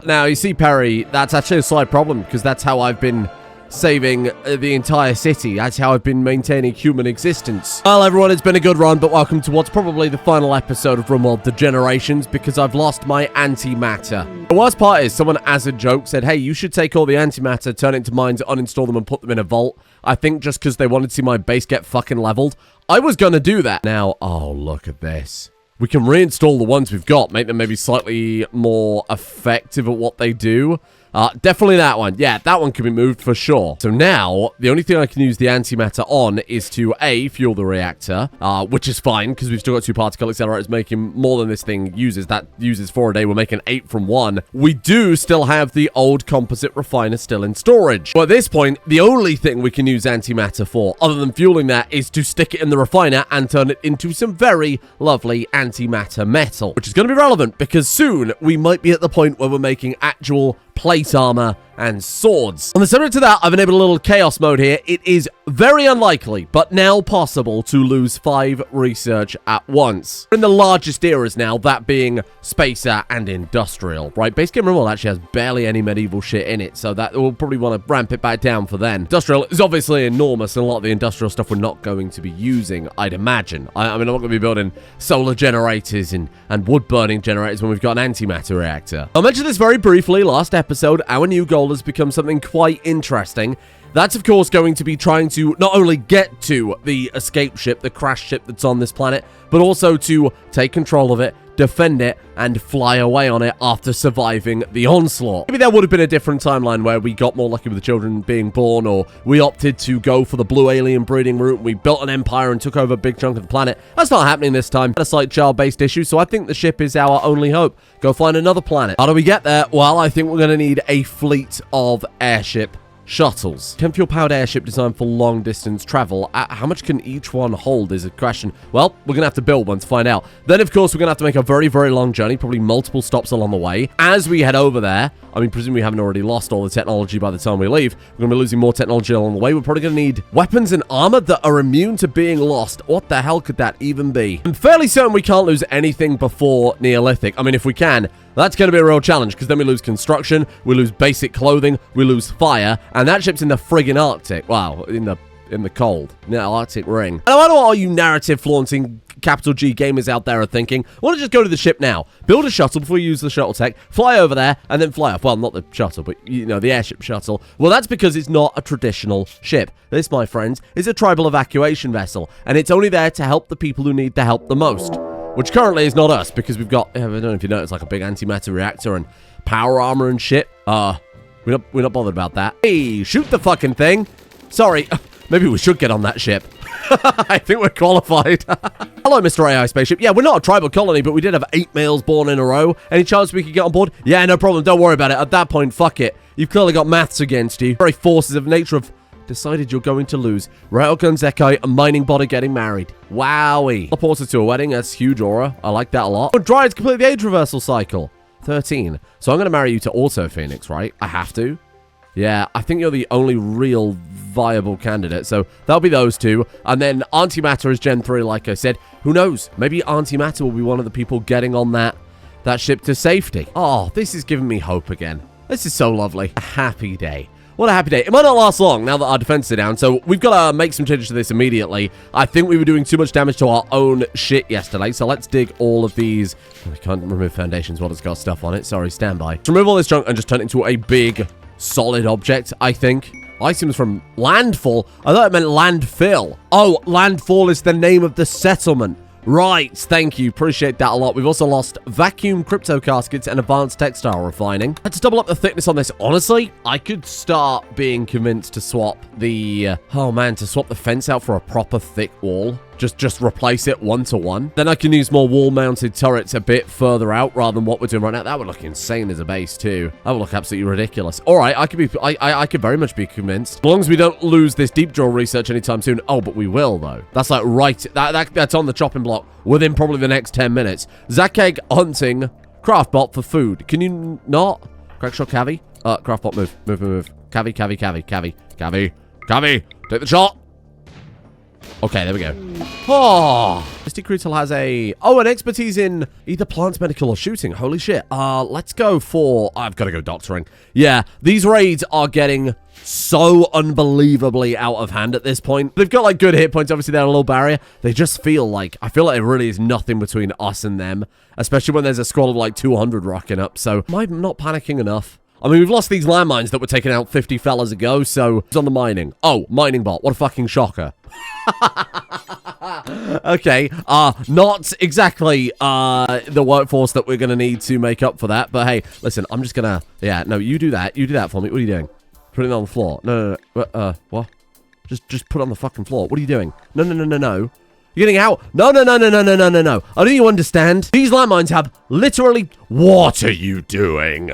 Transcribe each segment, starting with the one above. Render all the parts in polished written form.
Now, you see, Perry, that's actually a slight problem, because that's how I've been saving the entire city. That's how I've been maintaining human existence. Well, everyone, it's been a good run, but welcome to what's probably the final episode of Rimworld Degenerations, because I've lost my antimatter. The worst part is, someone as a joke said, hey, you should take all the antimatter, turn it into mines, uninstall them, and put them in a vault. I think just because they wanted to see my base get fucking leveled. I was gonna do that. Now, oh, look at this. We can reinstall the ones we've got, make them maybe slightly more effective at what they do. Definitely that one. Yeah, that one can be moved for sure. So now, the only thing I can use the antimatter on is to, A, fuel the reactor, which is fine, because we've still got 2 particle accelerators making more than this thing uses. That uses 4 a day. We're making 8 from 1. We do still have the old composite refiner still in storage. But at this point, the only thing we can use antimatter for, other than fueling that, is to stick it in the refiner and turn it into some very lovely antimatter metal, which is going to be relevant, because soon we might be at the point where we're making actual plate armor and swords. On the subject of that, I've enabled a little chaos mode here. It is very unlikely, but now possible, to lose 5 research at once. We're in the largest eras now, that being spacer and industrial, right? Base game Rimworld actually has barely any medieval shit in it, so that we'll probably want to ramp it back down for then. Industrial is obviously enormous, and a lot of the industrial stuff we're not going to be using, I'd imagine. I mean, I'm not going to be building solar generators and wood-burning generators when we've got an antimatter reactor. I'll mention this very briefly. Last episode, our new goal has become something quite interesting. That's, of course, going to be trying to not only get to the escape ship, the crash ship that's on this planet, but also to take control of it, defend it, and fly away on it after surviving the onslaught. Maybe there would have been a different timeline where we got more lucky with the children being born, or we opted to go for the blue alien breeding route, we built an empire and took over a big chunk of the planet. That's not happening this time. A slight child-based issue, so I think the ship is our only hope. Go find another planet. How do we get there? Well, I think we're going to need a fleet of airship shuttles. 10 fuel-powered airship designed for long-distance travel. How much can each one hold is a question. Well, we're going to have to build one to find out. Then, of course, we're going to have to make a very, very long journey, probably multiple stops along the way. As we head over there, I mean, presumably we haven't already lost all the technology by the time we leave. We're going to be losing more technology along the way. We're probably going to need weapons and armor that are immune to being lost. What the hell could that even be? I'm fairly certain we can't lose anything before Neolithic. I mean, if we can, that's going to be a real challenge, because then we lose construction, we lose basic clothing, we lose fire, and that ship's in the friggin' Arctic. Wow, in the cold. No, Arctic ring. And I don't know what all you narrative-flaunting capital G gamers out there are thinking. I want to just go to the ship now, build a shuttle before you use the shuttle tech, fly over there, and then fly off. Well, not the shuttle, but, you know, the airship shuttle. Well, that's because it's not a traditional ship. This, my friends, is a tribal evacuation vessel, and it's only there to help the people who need the help the most. Which currently is not us, because we've got, I don't know if you noticed, like a big antimatter reactor and power armor and shit. We're not bothered about that. Hey, shoot the fucking thing. Sorry, maybe we should get on that ship. I think we're qualified. Hello, Mr. AI Spaceship. Yeah, we're not a tribal colony, but we did have 8 males born in a row. Any chance we could get on board? Yeah, no problem. Don't worry about it. At that point, fuck it. You've clearly got maths against you. Very forces of nature have decided you're going to lose. Railgun Zekai, a mining body getting married. Wowie. Teleported to a wedding. That's huge aura. I like that a lot. Dryads complete the age reversal cycle. 13. So I'm going to marry you to Auto Phoenix, right? I have to. Yeah, I think you're the only real viable candidate. So that'll be those 2. And then Antimatter is Gen 3, like I said. Who knows? Maybe Antimatter will be one of the people getting on that ship to safety. Oh, this is giving me hope again. This is so lovely. A happy day. What a happy day. It might not last long now that our defense are down, so we've got to make some changes to this immediately. I think we were doing too much damage to our own shit yesterday, so let's dig all of these. I can't remove foundations while it's got stuff on it. Sorry, standby. So remove all this junk and just turn it into a big, solid object, I think. Items from Landfall. I thought it meant landfill. Oh, Landfall is the name of the settlement. Right, thank you. Appreciate that a lot. We've also lost vacuum crypto caskets and advanced textile refining. Let's double up the thickness on this. Honestly, I could start being convinced to swap the... to swap the fence out for a proper thick wall. Just replace it 1-to-1. Then I can use more wall-mounted turrets a bit further out rather than what we're doing right now. That would look insane as a base too. That would look absolutely ridiculous. All right, I could very much be convinced. As long as we don't lose this deep drill research anytime soon. Oh, but we will though. That's like right. That's on the chopping block within probably the next 10 minutes. Zakeg hunting craftbot for food. Can you not? Crackshot Cavi. Craftbot move. Cavi. Take the shot. Okay, there we go. Oh, Misty Crutel has an expertise in either plants, medical, or shooting. Holy shit. Let's go for, I've got to go doctoring. Yeah, these raids are getting so unbelievably out of hand at this point. They've got like good hit points. Obviously, they're a little barrier. They just feel like, I feel like there really is nothing between us and them, especially when there's a squad of like 200 rocking up. So am I not panicking enough? I mean, we've lost these landmines that were taken out 50 fellas ago, so it's on the mining. Oh, mining bot. What a fucking shocker. Okay, not exactly the workforce that we're gonna need to make up for that, but hey, listen, I'm just gonna, yeah, no, you do that for me. What are you doing? Put it on the floor. No, what? Just put it on the fucking floor. What are you doing? No. You're getting out. No. I don't you understand? These landmines have literally, what are you doing?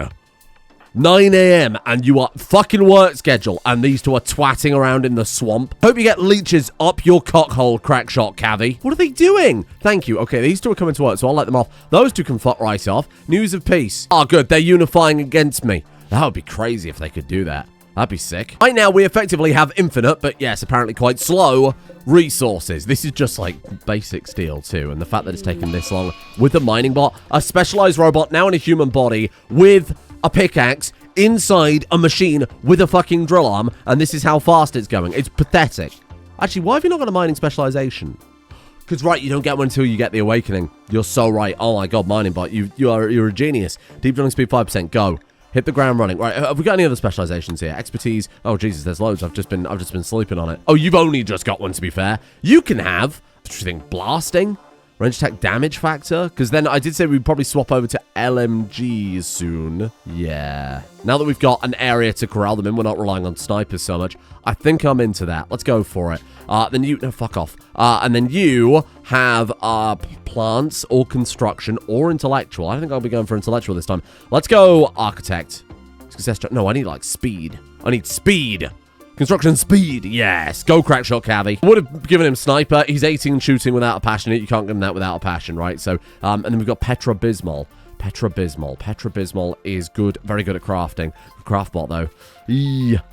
9 a.m. and you are fucking work schedule, and these two are twatting around in the swamp. Hope you get leeches up your cockhole, crackshot Cavi. What are they doing? Thank you. Okay, these two are coming to work, so I'll let them off. Those two can fuck right off. News of peace. Oh, good. They're unifying against me. That would be crazy if they could do that. That'd be sick. Right now, we effectively have infinite, but yes, apparently quite slow resources. This is just like basic steel too, and the fact that it's taken this long with the mining bot, a specialized robot now in a human body with a pickaxe inside a machine with a fucking drill arm, and this is how fast it's going. It's pathetic. Actually, why have you not got a mining specialization? Because, right, you don't get one until you get the awakening. You're so right. Oh my god, mining bot, you're a genius. Deep drilling speed 5%, go. Hit the ground running. Right, have we got any other specializations here? Expertise. Oh Jesus, there's loads. I've just been sleeping on it. Oh, you've only just got one, to be fair. You can have, what do you think, blasting? Range attack damage factor? Because then I did say we'd probably swap over to LMGs soon. Yeah. Now that we've got an area to corral them in, we're not relying on snipers so much. I think I'm into that. Let's go for it. Then you... No, fuck off. And then you have plants or construction or intellectual. I think I'll be going for intellectual this time. Let's go architect. Success... No, I need, like, speed. I need speed. Construction speed, yes. Go crackshot Cavi. Would have given him sniper. He's 18 shooting without a passion. You can't give him that without a passion, right? So, and then we've got Petrabismal. Petrabismal is good, very good at crafting. Craftbot though.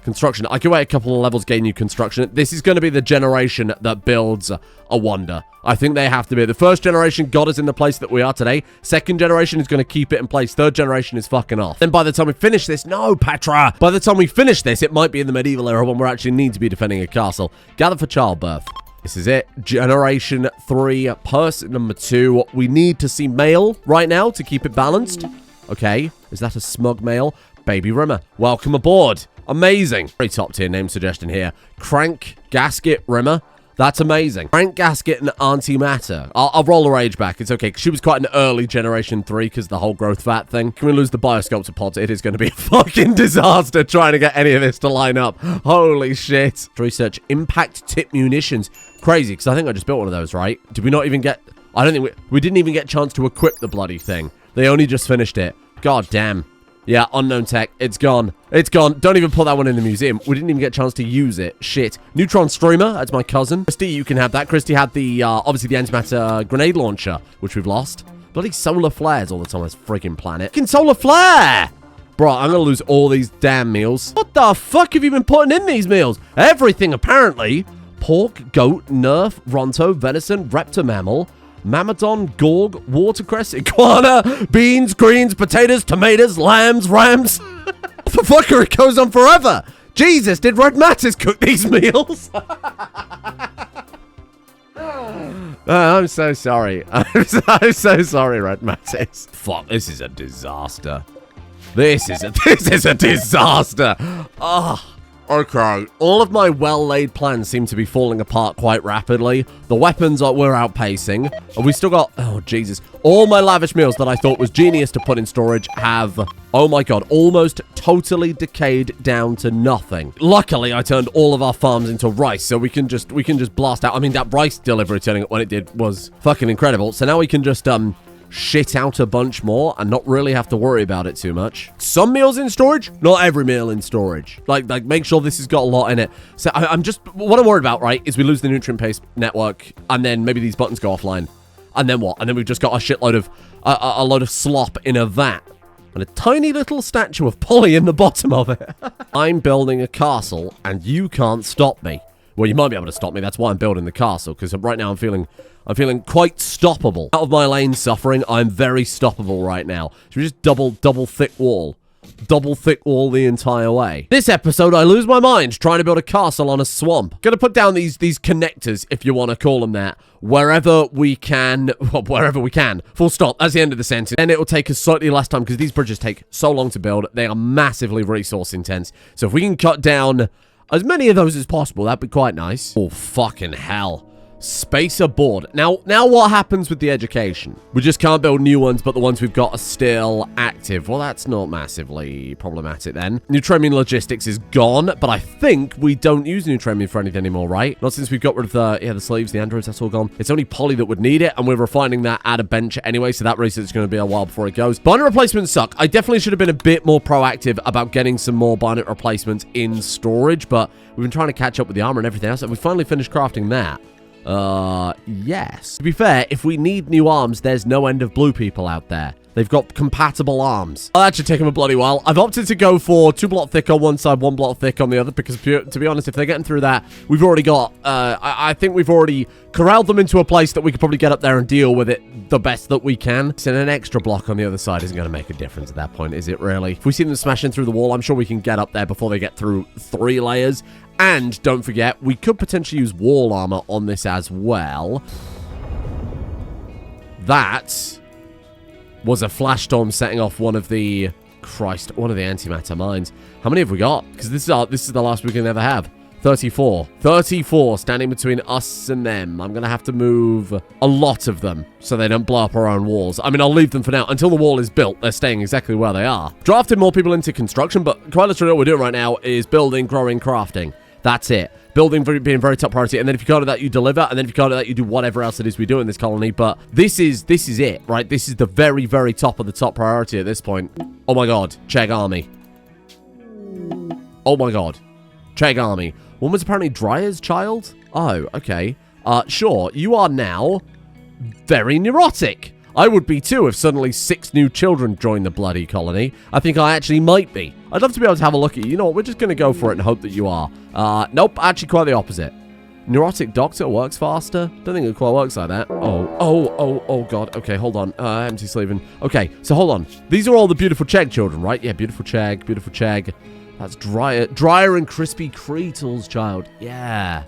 Construction. I can wait a couple of levels, gain you construction. This is going to be the generation that builds a wonder. I think they have to be. The first generation got us in the place that we are today. Second generation is going to keep it in place. Third generation is fucking off. Then by the time we finish this, no, Petra. By the time we finish this, it might be in the medieval era when we actually need to be defending a castle. Gather for childbirth. This is it. Generation 3, person number 2. We need to see male right now to keep it balanced. Okay. Is that a smug male? Baby Rimmer. Welcome aboard. Amazing. Very top tier name suggestion here. Crank Gasket Rimmer. That's amazing. Crank Gasket and Antimatter. I'll roll her age back. It's okay. She was quite an early Generation 3 because the whole growth fat thing. Can we lose the Biosculptor pods? It is going to be a fucking disaster trying to get any of this to line up. Holy shit. Research impact tip munitions. Crazy, because I think I just built one of those, right? Did we not even get... I don't think we didn't even get a chance to equip the bloody thing. They only just finished it. God damn. Yeah, unknown tech. It's gone. It's gone. Don't even put that one in the museum. We didn't even get a chance to use it. Shit. Neutron Streamer. That's my cousin. Christy, you can have that. Christy had the, obviously the Antimatter grenade launcher, which we've lost. Bloody solar flares all the time on this freaking planet. Fucking solar flare! Bro, I'm gonna lose all these damn meals. What the fuck have you been putting in these meals? Everything, apparently. Pork, goat, nerf, ronto, venison, reptile mammal, Mammodon, Gorg, watercress, iguana, beans, greens, potatoes, tomatoes, lambs, rams. The fucker, it goes on forever. Jesus, did Red Mattis cook these meals? I'm so sorry. I'm so sorry, Red Mattis. Fuck, this is a disaster. This is a disaster. Oh. Okay, all of my well-laid plans seem to be falling apart quite rapidly. The weapons we're outpacing. And we still got, oh Jesus, all my lavish meals that I thought was genius to put in storage have, oh my god, almost totally decayed down to nothing. Luckily, I turned all of our farms into rice, so we can just blast out. I mean, that rice delivery turning up when it did was fucking incredible. So now we can just, shit out a bunch more and not really have to worry about it too much. Some meals in storage, not every meal in storage. Like make sure this has got a lot in it. So I'm just, what I'm worried about, right, is we lose the nutrient paste network and then maybe these buttons go offline. And then what? And then we've just got a shitload of, a load of slop in a vat. And a tiny little statue of Polly in the bottom of it. I'm building a castle and you can't stop me. Well, you might be able to stop me. That's why I'm building the castle, because right now I'm feeling quite stoppable. Out of my lane suffering, I'm very stoppable right now. Should we just double thick wall? Double thick wall the entire way. This episode, I lose my mind trying to build a castle on a swamp. Gonna put down these connectors, if you want to call them that, wherever we can. Well, wherever we can. Full stop. That's the end of the sentence. Then it will take us slightly less time because these bridges take so long to build. They are massively resource intense. So if we can cut down as many of those as possible, that'd be quite nice. Oh, fucking hell. Space aboard. Now what happens with the education? We just can't build new ones, but the ones we've got are still active. Well, that's not massively problematic then. Neutronium logistics is gone, but I think we don't use neutronium for anything anymore, right? Not since we've got rid of the slaves, the androids, that's all gone. It's only Poly that would need it, and we're refining that at a bench anyway, so that research is going to be a while before it goes. Binary replacements suck. I definitely should have been a bit more proactive about getting some more binary replacements in storage, but we've been trying to catch up with the armor and everything else, and we finally finished crafting that. Yes. To be fair, if we need new arms, there's no end of blue people out there. They've got compatible arms. Oh, that should take them a bloody while. I've opted to go for 2 block thick on one side, 1 block thick on the other, because to be honest, if they're getting through that, we've already got, I think we've already corralled them into a place that we could probably get up there and deal with it the best that we can. So an extra block on the other side isn't going to make a difference at that point, is it really? If we see them smashing through the wall, I'm sure we can get up there before they get through 3 layers. And don't forget, we could potentially use wall armor on this as well. That was a flash storm setting off one of the antimatter mines. How many have we got? Because this is the last we can ever have. 34. 34 standing between us and them. I'm going to have to move a lot of them so they don't blow up our own walls. I mean, I'll leave them for now. Until the wall is built, they're staying exactly where they are. Drafted more people into construction, but quite literally what we're doing right now is building, growing, crafting. That's it. Building being very top priority, and then if you go to that, you deliver, and then if you go to that, you do whatever else it is we do in this colony. But this is it, right? This is the very, very top of the top priority at this point. Oh my god, Chegg army. Oh my god, Chegg army. One was apparently Dryer's child. Oh, okay. Sure, you are now very neurotic. I would be too if suddenly 6 new children joined the bloody colony. I think I actually might be. I'd love to be able to have a look at you. You know what? We're just going to go for it and hope that you are. Nope, actually quite the opposite. Neurotic doctor works faster? Don't think it quite works like that. Oh, God. Okay, hold on. Empty sleeving. Okay, so hold on. These are all the beautiful Chegg children, right? Yeah, beautiful Chegg, beautiful Chegg. That's Dryer and Crispy Creetle's child. Yeah.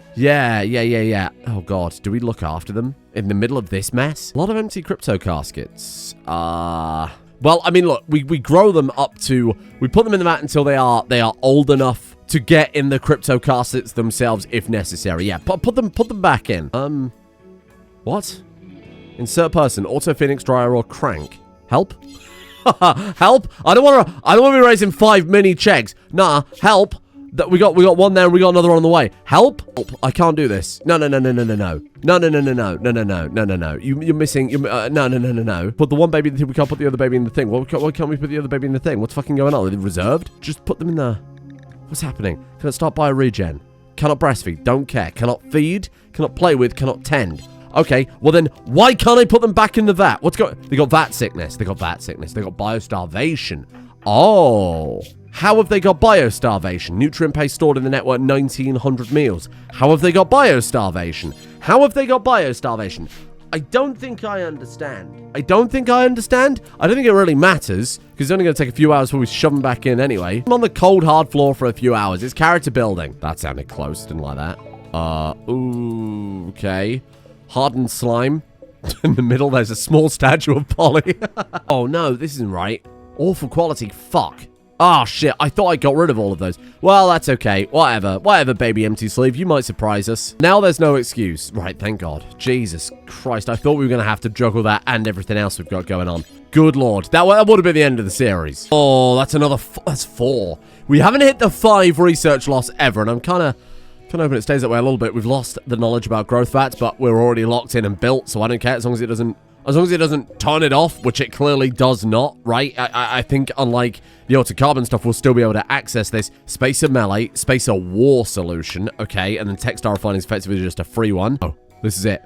Oh, God. Do we look after them in the middle of this mess? A lot of empty crypto caskets. Well, I mean, look, we grow them up to... We put them in the mat until they are old enough to get in the crypto caskets themselves if necessary. Yeah, put them back in. What? Insert person. Auto Phoenix, Dryer, or Crank. Help? Help! I don't want to be raising 5 mini Cheggs. Nah, help! That we got one there and we got another one on the way. Help! I can't do this. No. You're missing. No. Put the one baby in the thing. We can't put the other baby in the thing. Why can't we put the other baby in the thing? What's fucking going on? Are they reserved? Just put them in there. What's happening? Cannot start bioregen. Cannot breastfeed. Don't care. Cannot feed. Cannot play with. Cannot tend. Okay, well then, why can't I put them back in the vat? They got vat sickness. They got biostarvation. Oh. How have they got biostarvation? Nutrient paste stored in the network 1900 meals. How have they got biostarvation? I don't think I understand. I don't think it really matters, because it's only going to take a few hours before we shove them back in anyway. I'm on the cold, hard floor for a few hours. It's character building. That sounded close. Didn't like that. Ooh, okay. Hardened slime. In the middle, there's a small statue of Polly. Oh, no, this isn't right. Awful quality. Fuck. Oh, shit. I thought I got rid of all of those. Well, that's okay. Whatever, baby empty sleeve. You might surprise us. Now there's no excuse. Right, thank God. Jesus Christ. I thought we were going to have to juggle that and everything else we've got going on. Good Lord. That would have been the end of the series. Oh, that's another... That's 4. We haven't hit the 5 research loss ever, and I'm kind of hoping it stays that way a little bit. We've lost the knowledge about growth fats, but we're already locked in and built, so I don't care as long as it doesn't turn it off, which it clearly does not, right? I think unlike the autocarbon stuff, we'll still be able to access this spacer melee, spacer war solution, okay, and then textile refining is effectively just a free one. Oh, this is it,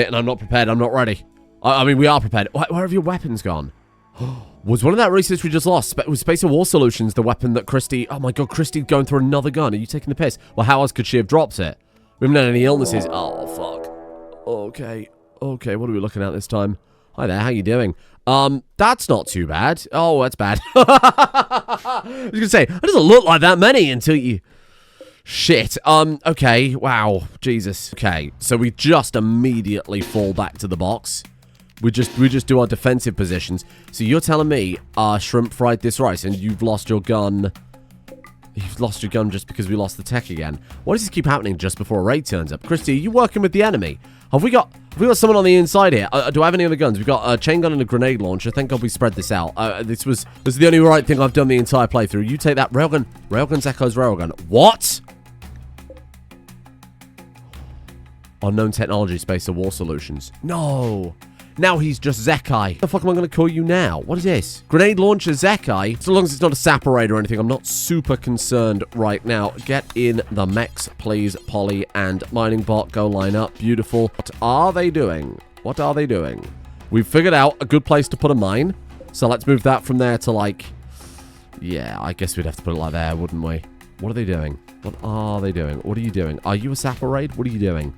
and I'm not prepared. I'm not ready. I mean, we are prepared. Where have your weapons gone? Was one of that research we just lost? Was Space and War Solutions the weapon that Christy... Oh my god, Christy's going through another gun. Are you taking the piss? Well, how else could she have dropped it? We haven't had any illnesses. Oh, fuck. Okay. Okay, what are we looking at this time? Hi there, how you doing? That's not too bad. Oh, that's bad. I was gonna say, it doesn't look like that many until you... Shit. Okay. Wow. Jesus. Okay, so we just immediately fall back to the box. We just do our defensive positions. So you're telling me Shrimp fried this rice and you've lost your gun... You've lost your gun just because we lost the tech again. Why does this keep happening just before a raid turns up? Christy, are you working with the enemy? Have we got someone on the inside here? Do I have any other guns? We've got a chain gun and a grenade launcher. Thank God we spread this out. This is the only right thing I've done the entire playthrough. You take that railgun. Railgun's Echo's railgun. What? Unknown technology, Space and War Solutions. No. Now he's just Zekai. What the fuck am I going to call you now? What is this? Grenade launcher Zekai? So long as it's not a sapperade or anything, I'm not super concerned right now. Get in the mechs, please. Polly and Mining Bot, go line up. Beautiful. What are they doing? What are they doing? We've figured out a good place to put a mine. So let's move that from there to like... Yeah, I guess we'd have to put it like there, wouldn't we? What are they doing? What are they doing? What are you doing? Are you a sapperade? What are you doing?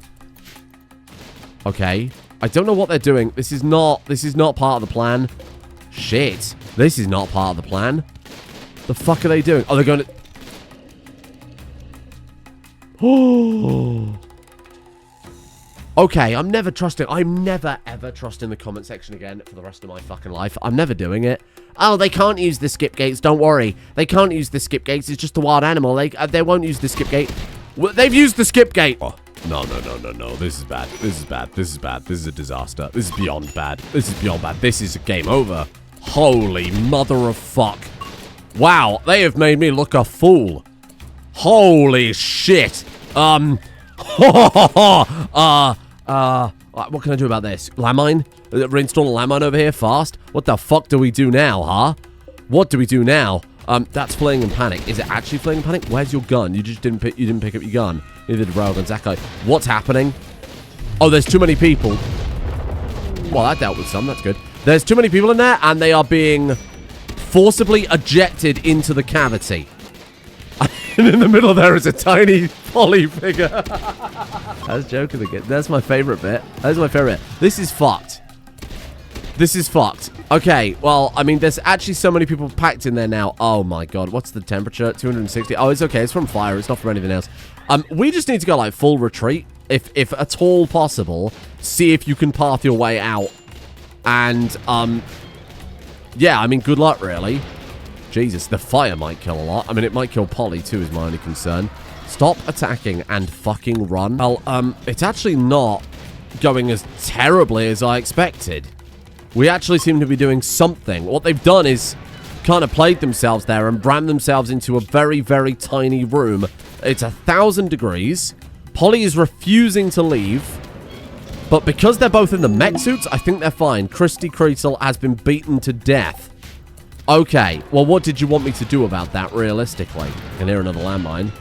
Okay. I don't know what they're doing. This is not part of the plan. Shit. This is not part of the plan. The fuck are they doing? Oh, they're going to... Oh. Okay, I'm never ever trusting the comment section again for the rest of my fucking life. I'm never doing it. Oh, they can't use the skip gates. Don't worry. They can't use the skip gates. It's just a wild animal. They won't use the skip gate. Well, they've used the skip gate. Oh. No. This is bad. This is bad. This is bad. This is a disaster. This is beyond bad. This is beyond bad. This is a game over. Holy mother of fuck. Wow, they have made me look a fool. Holy shit. What can I do about this? Landmine? Reinstall a landmine over here fast? What the fuck do we do now, huh? What do we do now? That's fleeing in panic. Is it actually fleeing in panic? Where's your gun? You just didn't pick up your gun. Neither did Railgun Zakai. What's happening? Oh, there's too many people. Well, that dealt with some. That's good. There's too many people in there, and they are being forcibly ejected into the cavity. And in the middle there is a tiny Polly figure. I was joking again. That's my favorite bit. That's my favorite bit. This is fucked. This is fucked. Okay, well, I mean, there's actually so many people packed in there now. Oh my god, what's the temperature? 260. Oh, it's okay. It's from fire. It's not from anything else. We just need to go, like, full retreat. If at all possible, see if you can path your way out. And, yeah, I mean, good luck, really. Jesus, the fire might kill a lot. I mean, it might kill Polly, too, is my only concern. Stop attacking and fucking run. Well, it's actually not going as terribly as I expected. We actually seem to be doing something. What they've done is kind of played themselves there and rammed themselves into a very, very tiny room. It's 1,000 degrees. Polly is refusing to leave. But because they're both in the mech suits, I think they're fine. Christy Creasel has been beaten to death. Okay, well, what did you want me to do about that, realistically? I can hear another landmine.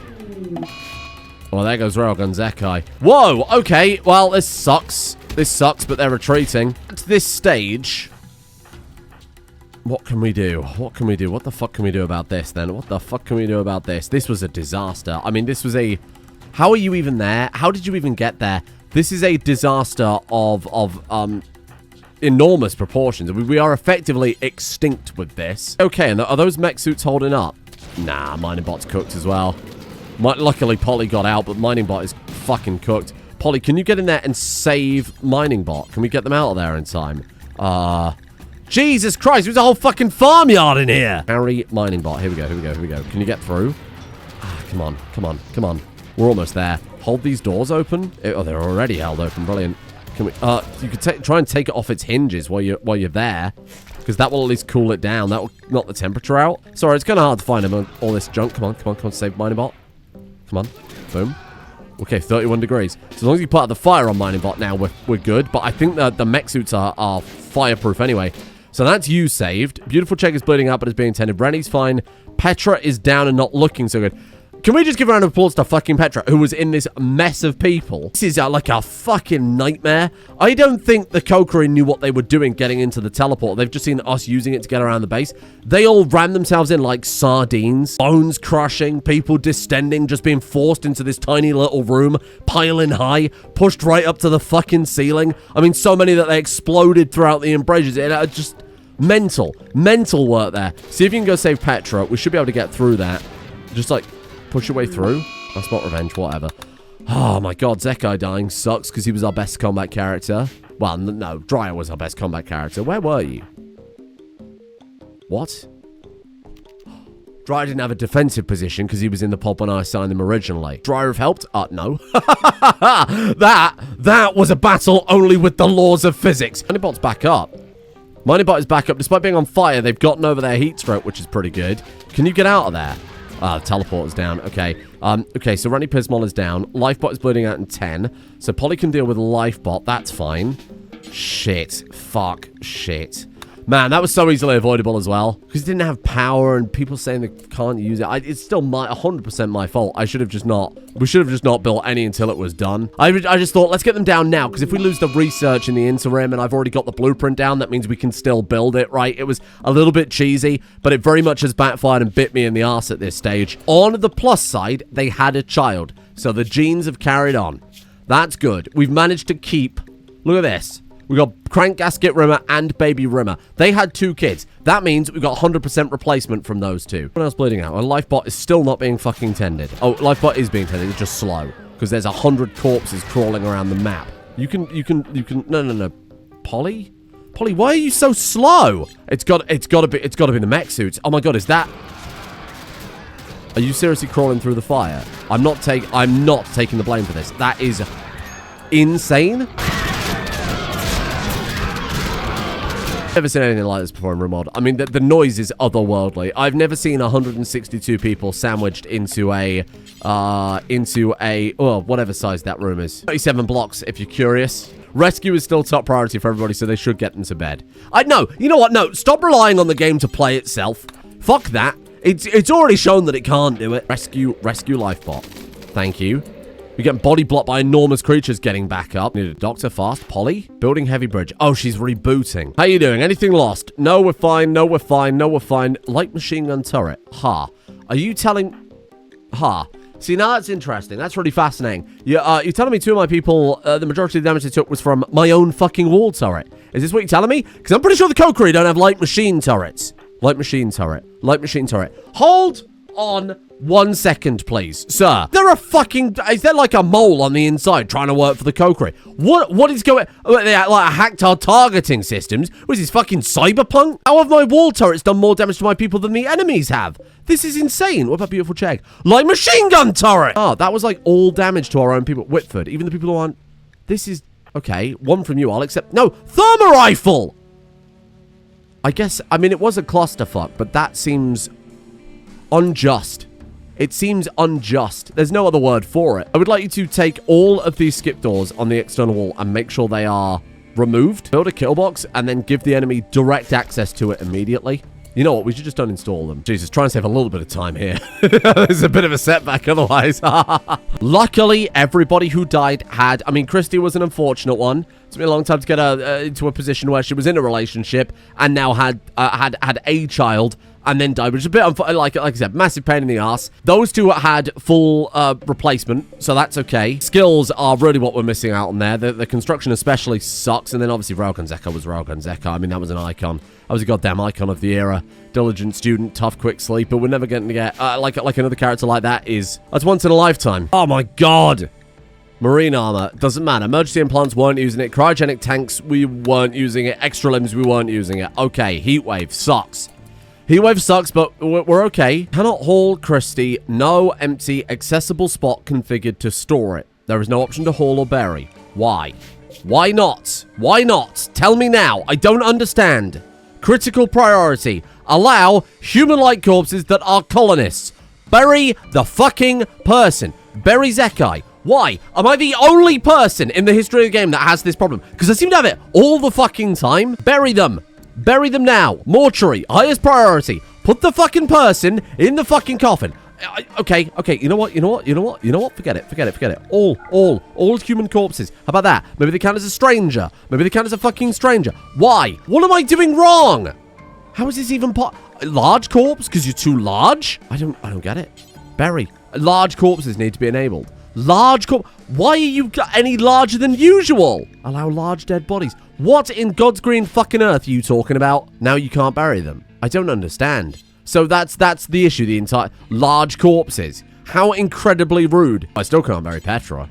Well, there goes Railgun Zekai. Whoa, okay, well, this sucks. This sucks, but they're retreating. At this stage, what can we do? What can we do? What the fuck can we do about this, then? What the fuck can we do about this? This was a disaster. I mean, this was a... How are you even there? How did you even get there? This is a disaster of enormous proportions. I mean, we are effectively extinct with this. Okay, and are those mech suits holding up? Nah, Mining Bot's cooked as well. Luckily, Polly got out, but Mining Bot is fucking cooked. Polly, can you get in there and save Mining Bot? Can we get them out of there in time? Jesus Christ, there's a whole fucking farmyard in here! Harry Mining Bot. Here we go, here we go, here we go. Can you get through? Come on, come on, come on. We're almost there. Hold these doors open. Oh, they're already held open. Brilliant. Can we? You could try and take it off its hinges while you're there, because that will at least cool it down. That will knock the temperature out. Sorry, it's kind of hard to find all this junk. Come on, come on, come on. Save Mining Bot. Come on. Boom. Okay, 31 degrees. So as long as you put out the fire on Mining Bot now, we're good. But I think that the mech suits are fireproof anyway. So that's you saved. Beautiful Check is bleeding out, but is being tended. Rennie's fine. Petra is down and not looking so good. Can we just give a round of applause to fucking Petra, who was in this mess of people? This is like a fucking nightmare. I don't think the Kokiri knew what they were doing getting into the teleport. They've just seen us using it to get around the base. They all ran themselves in like sardines. Bones crushing, people distending, just being forced into this tiny little room, piling high, pushed right up to the fucking ceiling. I mean, so many that they exploded throughout the embrasures. It just mental work there. See if you can go save Petra. We should be able to get through that. Just like push your way through. That's not revenge, whatever. Oh my god, Zekai dying sucks because he was our best combat character. Well, no, Dryer was our best combat character. Where were you? What? Dryer didn't have a defensive position because he was in the pod when I assigned him originally. Dryer have helped? No. That was a battle only with the laws of physics. Minibot's back up. Minibot is back up. Despite being on fire, they've gotten over their heat stroke, which is pretty good. Can you get out of there? The teleporter's down. Okay. Okay, so Rennie Pismol is down. Lifebot is bleeding out in 10. So Polly can deal with Lifebot. That's fine. Shit. Fuck. Shit. Man, that was so easily avoidable as well. Because it didn't have power and people saying they can't use it. It's still 100% my fault. We should have just not built any until it was done. I just thought, let's get them down now. Because if we lose the research in the interim and I've already got the blueprint down, that means we can still build it, right? It was a little bit cheesy, but it very much has backfired and bit me in the arse at this stage. On the plus side, they had a child. So the genes have carried on. That's good. We've managed to keep... Look at this. We got Crank Gasket Rimmer and Baby Rimmer. They had 2 kids. That means we got 100% replacement from those 2. What else bleeding out? And Lifebot is still not being fucking tended. Oh, Lifebot is being tended. It's just slow. Because there's 100 corpses crawling around the map. You can... No. Polly? Polly, why are you so slow? It's got to be the mech suits. Oh my god, is that... Are you seriously crawling through the fire? I'm not taking the blame for this. That is insane. Never seen anything like this before in Rimworld. I mean, the noise is otherworldly. I've never seen 162 people sandwiched into a, oh, whatever size that room is. 37 blocks, if you're curious. Rescue is still top priority for everybody, so they should get them to bed. No, you know what? No, stop relying on the game to play itself. Fuck that. It's already shown that it can't do it. Rescue Lifebot. Thank you. We're getting body blocked by enormous creatures getting back up. Need a doctor fast. Polly? Building heavy bridge. Oh, she's rebooting. How you doing? Anything lost? No, we're fine. No, we're fine. No, we're fine. Light machine gun turret. Ha. Are you telling... Ha. See, now that's interesting. That's really fascinating. You're telling me 2 of my people, the majority of the damage they took was from my own fucking wall turret. Is this what you're telling me? Because I'm pretty sure the Kokiri don't have light machine turrets. Light machine turret. Light machine turret. Hold on 1 second, please. Sir, is there like a mole on the inside trying to work for the Kokiri? What is going... They like hacked our targeting systems. What is this, fucking cyberpunk? How have my wall turrets done more damage to my people than the enemies have? This is insane. What about beautiful check? Light machine gun turret! Oh, that was like all damage to our own people. Whitford, even the people who aren't... This is... Okay, 1 from you, I'll accept... No, thermal rifle! I guess... I mean, it was a clusterfuck, but that seems... unjust. It seems unjust. There's no other word for it. I would like you to take all of these skip doors on the external wall and make sure they are removed. Build a kill box and then give the enemy direct access to it immediately. You know what? We should just uninstall them. Jesus, try and save a little bit of time here. There's a bit of a setback otherwise. Luckily, everybody who died had... I mean, Christy was an unfortunate one. It took me a long time to get her into a position where she was in a relationship and now had a child and then died, which is a bit, like I said, massive pain in the ass. Those 2 had full replacement, so that's okay. Skills are really what we're missing out on there. The construction especially sucks, and then obviously Railgun Zeka was Railgun Zeka. I mean, that was an icon. That was a goddamn icon of the era. Diligent student, tough, quick sleeper. We're never going to get, like another character like that is. That's once in a lifetime. Oh my god. Marine armor, doesn't matter. Emergency implants, weren't using it. Cryogenic tanks, we weren't using it. Extra limbs, we weren't using it. Okay, Heatwave sucks. Heatwave sucks, but we're okay. Cannot haul Christie. No empty accessible spot configured to store it. There is no option to haul or bury. Why? Why not? Why not? Tell me now. I don't understand. Critical priority. Allow human-like corpses that are colonists. Bury the fucking person. Bury Zekai. Why? Am I the only person in the history of the game that has this problem? Because I seem to have it all the fucking time. Bury them. Bury them now. Mortuary. Highest priority. Put the fucking person in the fucking coffin. Okay, you know what? Forget it. All human corpses. How about that? Maybe they count as a stranger. Maybe they count as a fucking stranger. Why? What am I doing wrong? How is this even large corpse? Because you're too large? I don't get it. Bury. Large corpses need to be enabled. Large corpse. Why are you any larger than usual? Allow large dead bodies. What in God's green fucking earth are you talking about? Now you can't bury them. I don't understand. So that's the issue, the entire... Large corpses. How incredibly rude. I still can't bury Petra.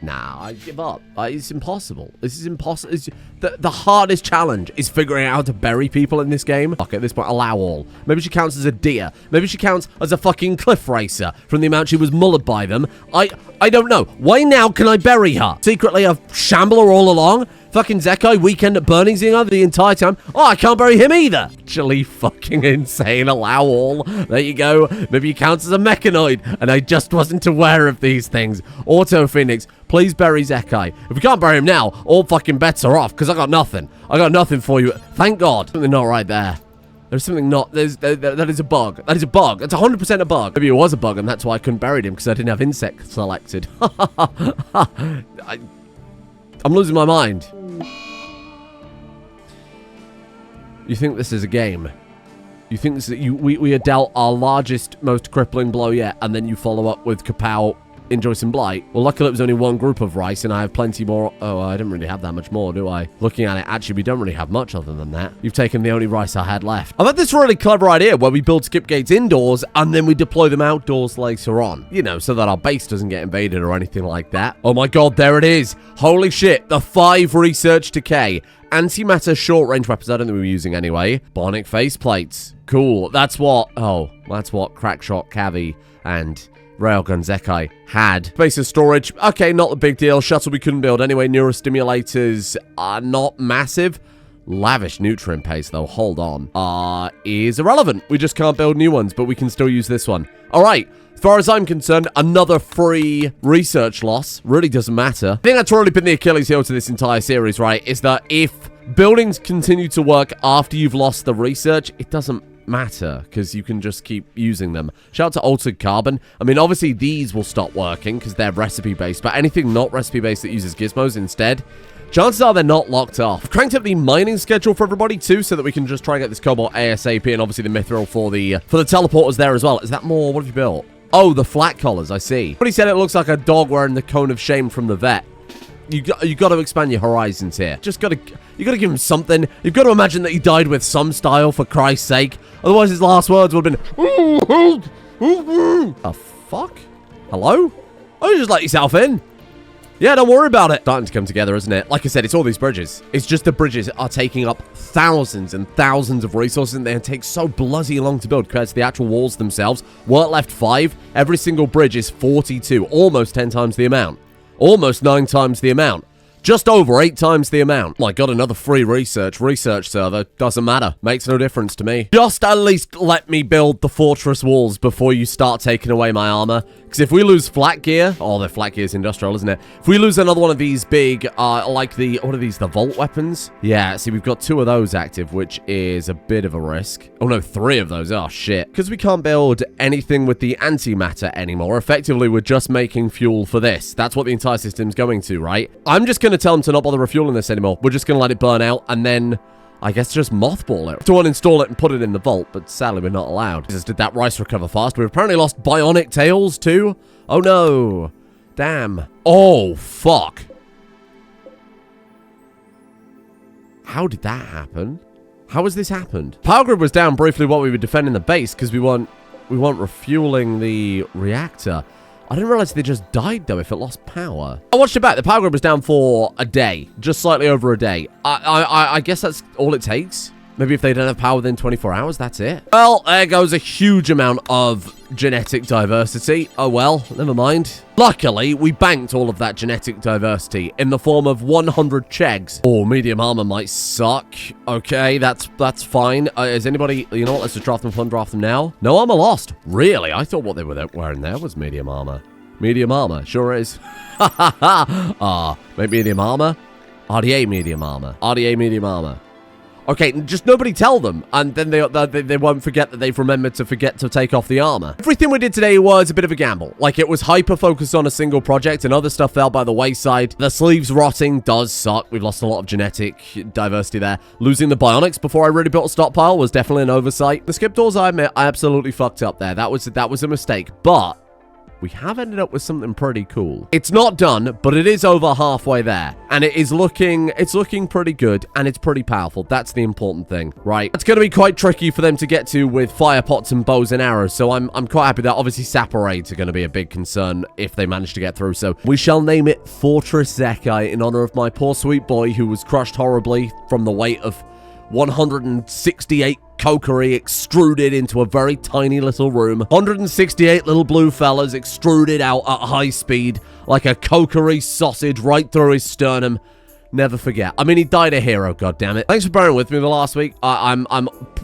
Nah, I give up. It's impossible. This is impossible. The hardest challenge is figuring out how to bury people in this game. Fuck, at this point, allow all. Maybe she counts as a deer. Maybe she counts as a fucking cliff racer from the amount she was mullered by them. I don't know. Why now can I bury her? Secretly a shambler all along? Fucking Zekai weekend at Burning Zinger the entire time. Oh, I can't bury him either. Actually fucking insane. Allow all. There you go. Maybe he counts as a mechanoid. And I just wasn't aware of these things. Auto Phoenix, please bury Zekai. If we can't bury him now, all fucking bets are off because I got nothing. I got nothing for you. Thank God. Something not right there. There's something not... That is a bug. That is a bug. That's 100% a bug. Maybe it was a bug and that's why I couldn't bury him because I didn't have insect selected. I'm losing my mind. You think this is a game? You think this is... We are dealt our largest, most crippling blow yet, and then you follow up with Kapow, Enjoy some Blight? Well, luckily it was only one group of rice, and I have plenty more... Oh, I didn't really have that much more, do I? Looking at it, actually, we don't really have much other than that. You've taken the only rice I had left. I've had this really clever idea where we build skip gates indoors, and then we deploy them outdoors later on. You know, so that our base doesn't get invaded or anything like that. Oh my God, there it is. Holy shit, the 5 research decay. Antimatter short-range weapons, I don't think we were using anyway. Bionic faceplates. Cool. That's what... Oh, that's what Crackshot, Cavi, and Railgun Zekai had. Space and storage. Okay, not a big deal. Shuttle we couldn't build anyway. Neurostimulators are not massive. Lavish nutrient paste, though. Hold on. Is irrelevant. We just can't build new ones, but we can still use this one. All right. As far as I'm concerned, another free research loss. Really doesn't matter. I think that's really been the Achilles heel to this entire series, right? Is that if buildings continue to work after you've lost the research, it doesn't matter because you can just keep using them. Shout out to Altered Carbon. I mean, obviously these will stop working because they're recipe-based, but anything not recipe-based that uses gizmos instead, chances are they're not locked off. I've cranked up the mining schedule for everybody too, so that we can just try and get this cobalt ASAP, and obviously the mithril for the teleporters there as well. Is that more? What have you built? Oh, the flat collars, I see. But he said it looks like a dog wearing the cone of shame from the vet. You got to expand your horizons here. You got to give him something. You've got to imagine that he died with some style, for Christ's sake. Otherwise, his last words would have been... Oh, fuck? Hello? Oh, you just let yourself in. Yeah, don't worry about it. Starting to come together, isn't it? Like I said, it's all these bridges. It's just the bridges are taking up thousands and thousands of resources, and they take so bloody long to build compared to the actual walls themselves. Work left 5. Every single bridge is 42. Almost 10 times the amount. Almost 9 times the amount. Just over 8 times the amount. I got another free research server. Doesn't matter. Makes no difference to me. Just at least let me build the fortress walls before you start taking away my armor. Because if we lose flat gear... Oh, the flat gear is industrial, isn't it? If we lose another one of these big, like the... What are these? The vault weapons? Yeah, see, we've got 2 of those active, which is a bit of a risk. Oh, no, 3 of those. Oh, shit. Because we can't build anything with the antimatter anymore. Effectively, we're just making fuel for this. That's what the entire system's going to, right? I'm just going to tell them to not bother refueling this anymore. We're just going to let it burn out, and then... I guess just mothball it. To uninstall it and put it in the vault, but sadly we're not allowed. Jesus, did that rice recover fast? We've apparently lost bionic tails too. Oh no. Damn. Oh, fuck. How did that happen? How has this happened? Power grid was down briefly while we were defending the base because we weren't refueling the reactor. I didn't realize they just died, though, if it lost power. I watched it back. The power grid was down for a day. Just slightly over a day. I guess that's all it takes. Maybe if they don't have power within 24 hours, that's it. Well, there goes a huge amount of genetic diversity. Oh, well, never mind. Luckily, we banked all of that genetic diversity in the form of 100 chegs. Oh, medium armor might suck. Okay, that's fine. Is anybody... You know what? Let's just draft them now. No armor lost. Really? I thought what they were wearing there was medium armor. Medium armor. Sure is. Ha ha ha. Maybe medium armor. RDA medium armor. RDA medium armor. Okay, just nobody tell them, and then they won't forget that they've remembered to forget to take off the armor. Everything we did today was a bit of a gamble. Like, it was hyper-focused on a single project, and other stuff fell by the wayside. The sleeves rotting does suck. We've lost a lot of genetic diversity there. Losing the bionics before I really built a stockpile was definitely an oversight. The skip doors, I admit, I absolutely fucked up there. That was a mistake, but we have ended up with something pretty cool. It's not done, but it is over halfway there. And it's looking pretty good, and it's pretty powerful. That's the important thing, right? It's going to be quite tricky for them to get to with fire pots and bows and arrows, so I'm quite happy that obviously saporades are going to be a big concern if they manage to get through. So we shall name it Fortress Zekai in honor of my poor sweet boy who was crushed horribly from the weight of 168 cokery extruded into a very tiny little room. 168 little blue fellas extruded out at high speed like a cokery sausage right through his sternum. Never forget. I mean, he died a hero, goddammit. Thanks for bearing with me the last week. I'm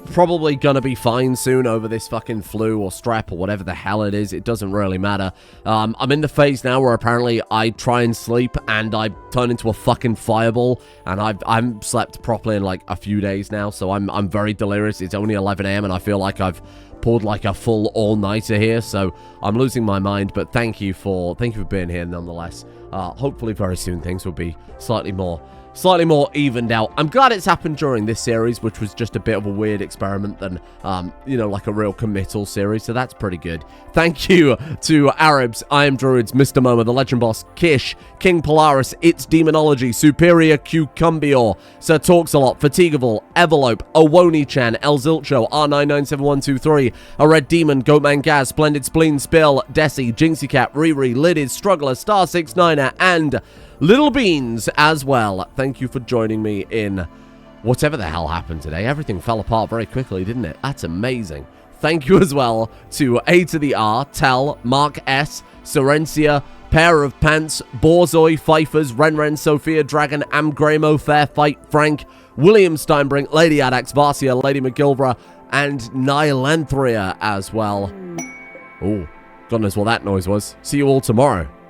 probably gonna be fine soon over this fucking flu or strep or whatever the hell it is. It doesn't really matter. I'm in the phase now where apparently I try and sleep and I turn into a fucking fireball, and I've slept properly in like a few days now, so I'm very delirious. It's only 11 a.m. and I feel like I've pulled like a full all-nighter here, so I'm losing my mind, but thank you for being here nonetheless. Hopefully very soon things will be slightly more evened out. I'm glad it's happened during this series, which was just a bit of a weird experiment than, you know, like a real committal series, so that's pretty good. Thank you to Arabs, I Am Druids, Mr. Momo, the Legend Boss, Kish, King Polaris, It's Demonology, Superior Cucumbior, Sir Talks-A-Lot, Fatigable, Everlope, Owoni-chan, El Zilcho, R997123, A Red Demon, Goatman Gaz, Splendid Spleen, Spill, Desi, Jinxie Cat, Riri, Lidded, Struggler, Star69er, and Little Beans as well. Thank you for joining me in whatever the hell happened today. Everything fell apart very quickly, didn't it? That's amazing. Thank you as well to A to the R, Tel, Mark S, Sorencia, Pair of Pants, Borzoi, Pfeifers, Renren, Sophia, Dragon, Amgramo, Fair Fight, Frank, William Steinbrink, Lady Adax, Varsia, Lady McGilvra, and Nilanthria as well. Oh, God knows what that noise was. See you all tomorrow.